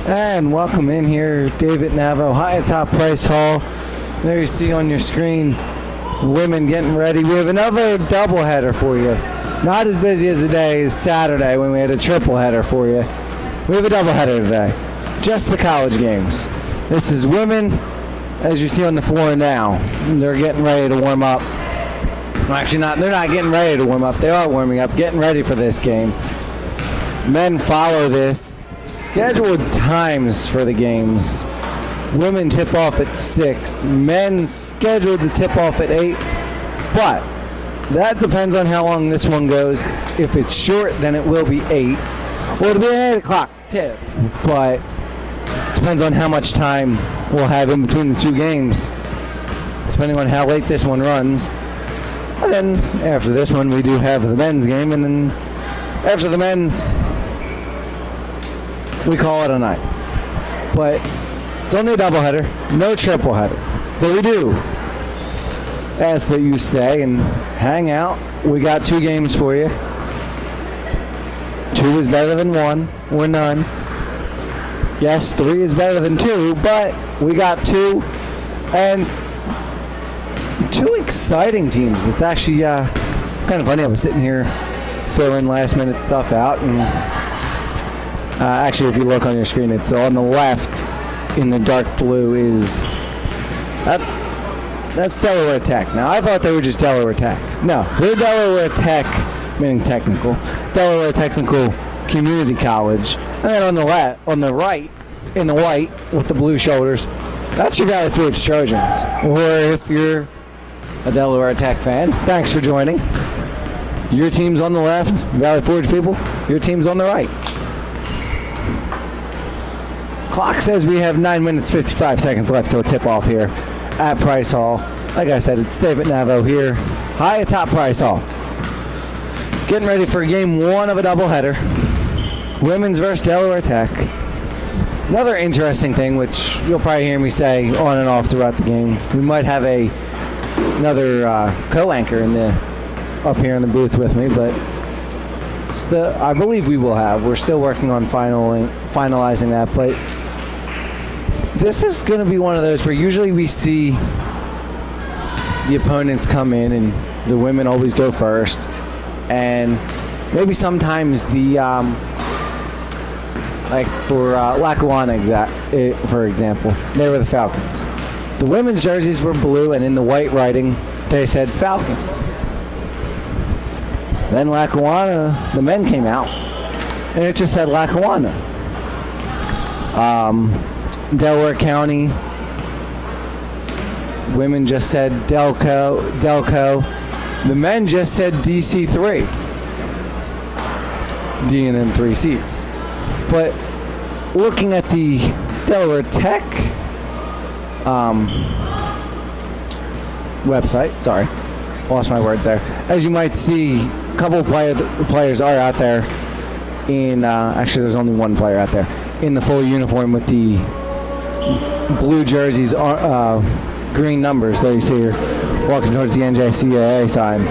And welcome in here, David Navo, high atop Price Hall. There you see on your screen, women getting ready. We have another doubleheader for you. Not as busy as the day as Saturday when we had a triple header for you. We have a doubleheader today. Just the college games. This is women, as you see on the floor now. They're getting ready to warm up. Well, actually not. They're not getting ready to warm up. They are warming up, getting ready for this game. Men follow this. Scheduled times for the games. Women tip off at 6. Men scheduled to tip off at 8. But that depends on how long this one goes. If it's short, then it will be 8. Well, it'll be an 8 o'clock tip. But it depends on how much time we'll have in between the two games, depending on how late this one runs. And then after this one, we do have the men's game. And then after the men's, we call it a night. But it's only a doubleheader, no triple header. But we do ask that you stay and hang out. We got 2 games for you. 2 is better than 1 or none. Yes, 3 is better than 2, but we got 2 and 2 exciting teams. It's actually kind of funny. I was sitting here filling last minute stuff out, and actually, if you look on your screen, it's on the left in the dark blue that's Delaware Tech. Now, I thought they were just Delaware Tech. No, they're Delaware Tech, meaning technical. Delaware Technical Community College. And then on the right, in the white with the blue shoulders, that's your Valley Forge Trojans. Or if you're a Delaware Tech fan, thanks for joining. Your team's on the left, Valley Forge people. Your team's on the right. Clock says we have 9 minutes, 55 seconds left till tip-off here at Price Hall. Like I said, it's David Navo here, high atop Price Hall. Getting ready for game 1 of a doubleheader. Women's versus Delaware Tech. Another interesting thing, which you'll probably hear me say on and off throughout the game, we might have another co-anchor up here in the booth with me, but I believe we will have. We're still working on finalizing that, but this is going to be one of those where usually we see the opponents come in and the women always go first, and maybe sometimes the like for Lackawanna, for example, they were the Falcons. The women's jerseys were blue, and in the white writing they said Falcons. Then Lackawanna, the men came out, and it just said Lackawanna. Delaware County, women just said Delco. The men just said DC3. D and then 3 C's. But looking at the Delaware Tech website, sorry, lost my words there. As you might see, a couple of players are out there in, actually there's only one player out there, in the full uniform with the blue jerseys, green numbers. There you see her walking towards the NJCAA sign.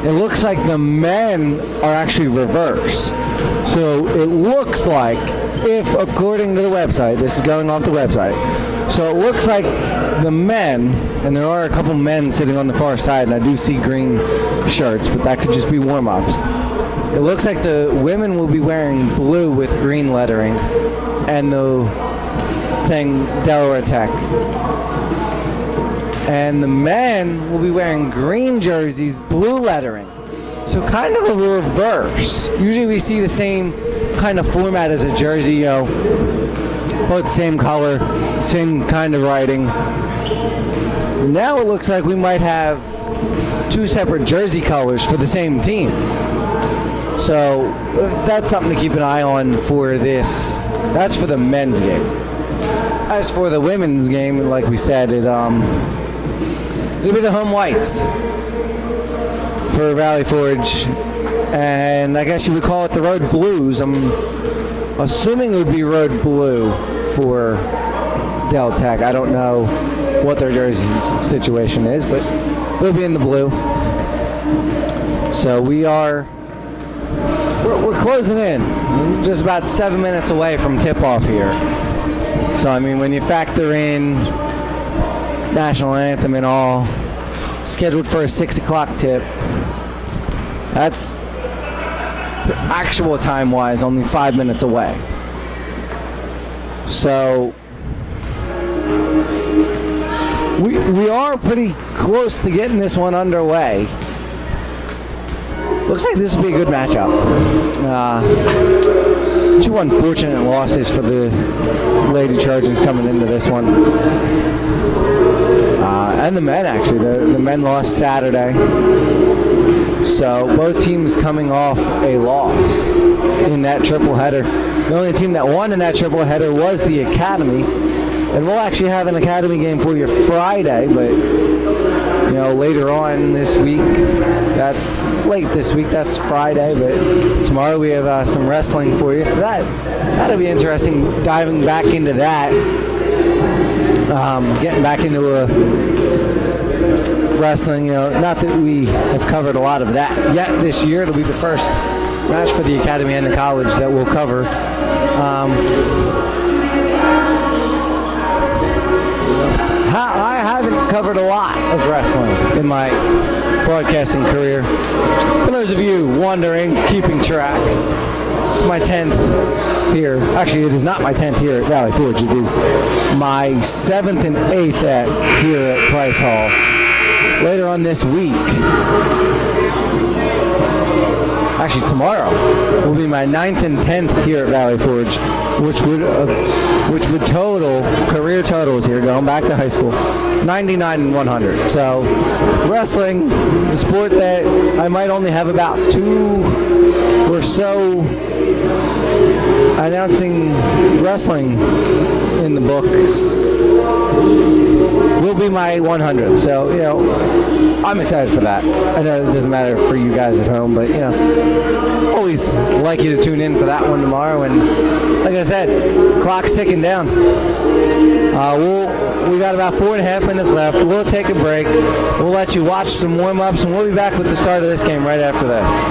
It looks like the men are actually reverse. So it looks like, if according to the website, this is going off the website, so it looks like the men, and there are a couple men sitting on the far side, and I do see green shirts, but that could just be warm-ups. It looks like the women will be wearing blue with green lettering, and saying Delaware Tech. And the men will be wearing green jerseys, blue lettering. So kind of a reverse. Usually we see the same kind of format as a jersey, both same color, same kind of writing. Now it looks like we might have 2 separate jersey colors for the same team. So that's something to keep an eye on for this. That's for the men's game. As for the women's game, like we said, it'll be the home whites for Valley Forge, and I guess you would call it the road blues. I'm assuming it would be road blue for Del Tech. I don't know what their jersey situation is, but they'll be in the blue. So we are we're closing in. We're just about 7 minutes away from tip-off here. So, I mean, when you factor in national anthem and all, scheduled for a 6 o'clock tip, that's actual time-wise only 5 minutes away. So we are pretty close to getting this one underway. Looks like this will be a good matchup. Two unfortunate losses for the Lady Trojans coming into this one. And the men, actually. The men lost Saturday. So both teams coming off a loss in that triple header. The only team that won in that triple header was the Academy. And we'll actually have an Academy game for you Friday, but later on this week, that's late this week, that's Friday, but tomorrow we have some wrestling for you. So that'll be interesting, diving back into that. Getting back into a wrestling, not that we have covered a lot of that yet this year. It'll be the first match for the Academy and the college that we'll cover. I haven't covered a lot of wrestling in my broadcasting career. For those of you wondering, keeping track, it's my 10th here. Actually, it is not my 10th here at Valley Forge. It is my 7th and 8th here at Price Hall. Later on this week, actually tomorrow, will be my 9th and 10th here at Valley Forge, which would total, career totals here, going back to high school, 99 and 100. So wrestling, the sport that I might only have about 2 or so announcing wrestling in the books, will be my 100th. So, I'm excited for that. I know it doesn't matter for you guys at home, but, always like you to tune in for that one tomorrow. And like I said, clock's ticking down. We got about 4.5 minutes left. We'll take a break. We'll let you watch some warm-ups, and we'll be back with the start of this game right after this.